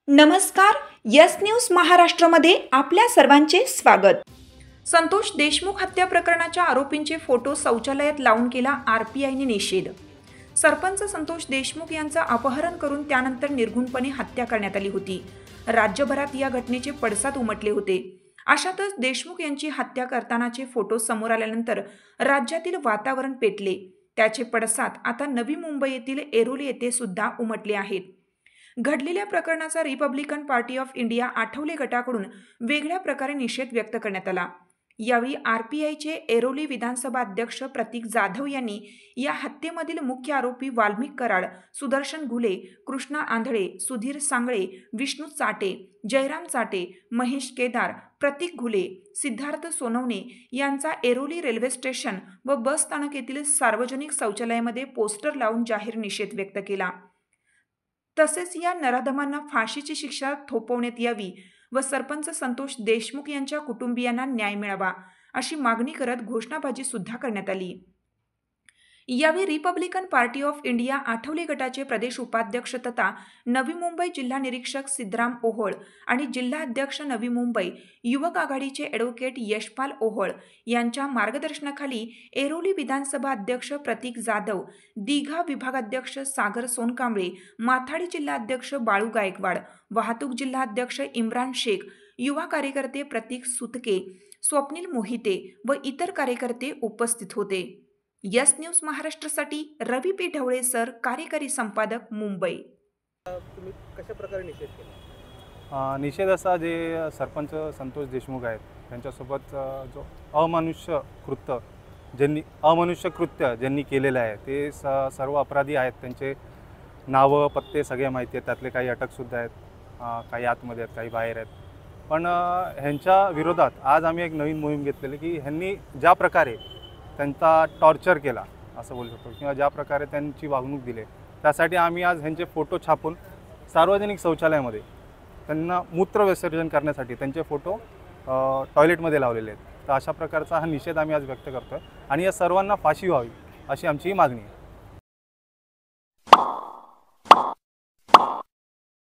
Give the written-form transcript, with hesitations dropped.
नमस्कार, yes news महाराष्ट्रमध्ये आपल्या सर्वांचे स्वागत। संतोष देशमुख हत्या प्रकरणाच्या आरोपींचे फोटो शौचालयात लावून केला आरपीआयने निषेध। सरपंच संतोष देशमुख यांचं अपहरण करून त्यानंतर निर्घुणपणे हत्या करण्यात आली होती। राज्यभरात या घटनेचे पडसाद उमटले होते। अशातच देशमुख यांची हत्या करतानाचे फोटो समोर आल्यानंतर राज्यातील वातावरण पेटले। त्याचे पडसाद आता नवी मुंबई येथील ऐरोली येथे सुद्धा उमटले आहेत। घडलेल्या प्रकरणाचा Republican party of India Athawale गटाकडून वेगळ्या प्रकारे निषेध व्यक्त करण्यात आला। यावेळी आरपीआयचे ऐरोली विधानसभा अध्यक्ष प्रतीक जाधव यांनी या हत्येमधील मुख्य आरोपी वाल्मिक कराड, सुदर्शन घुले, कृष्णा आंधळे, सुधीर सांगळे, विष्णू चाटे, जयराम चाटे, महेश केदार, प्रतीक घुले, सिद्धार्थ सोनवणे यांचा ऐरोली रेल्वे स्टेशन व बस स्थानक येथील सार्वजनिक शौचालयामध्ये पोस्टर लावून जाहीर निषेध व्यक्त केला। तसेच या नराधमांना फाशीची शिक्षा थोपवण्यात यावी व सरपंच संतोष देशमुख यांच्या कुटुंबियांना न्याय मिळावा अशी मागणी करत घोषणाबाजी सुद्धा करण्यात आली। यावेळी Republican party of India Athawale गटाचे प्रदेश उपाध्यक्ष तथा नवी मुंबई जिल्हा निरीक्षक सिद्धराम ओहोळ आणि जिल्हा अध्यक्ष नवी मुंबई युवक आघाडीचे ॲडव्होकेट यशपाल ओहोळ यांच्या मार्गदर्शनाखाली ऐरोली विधानसभा अध्यक्ष प्रतीक जाधव, दिघा विभागाध्यक्ष सागर सोनकांबळे, माथाडी जिल्हा अध्यक्ष बाळू गायकवाड, वाहतूक जिल्हा अध्यक्ष इम्रान शेख, युवा कार्यकर्ते प्रतीक सुतके, स्वप्नील मोहिते व इतर कार्यकर्ते उपस्थित होते। यस न्यूज महाराष्ट्रासाठी रवी पी ढवळे सर, कार्यकारी संपादक, मुंबई। तुम्ही कशा प्रकारे निषेध केला? निषेध असा जे सरपंच संतोष देशमुख आहेत त्यांच्यासोबत जो अमानुष्य कृत्य ज्यांनी केलेलं आहे ते सर्व अपराधी आहेत। त्यांचे नावं पत्ते सगळे माहिती आहेत, त्यातले काही अटकसुद्धा आहेत, काही आतमध्ये आहेत, काही बाहेर आहेत। पण ह्यांच्या विरोधात आज आम्ही एक नवीन मोहीम घेतलेली की ह्यांनी ज्या प्रकारे त्यांचा टॉर्चर केला असं बोलू शकतो किंवा ज्या प्रकारे त्यांची वागणूक दिली त्यासाठी आम्ही आज ह्यांचे फोटो छापून सार्वजनिक शौचालयामध्ये त्यांना मूत्र विसर्जन करण्यासाठी त्यांचे फोटो टॉयलेटमध्ये लावलेले आहेत। तर अशा प्रकारचा हा निषेध आम्ही आज व्यक्त करतो आहे आणि या सर्वांना फाशी व्हावी अशी आमची मागणी आहे।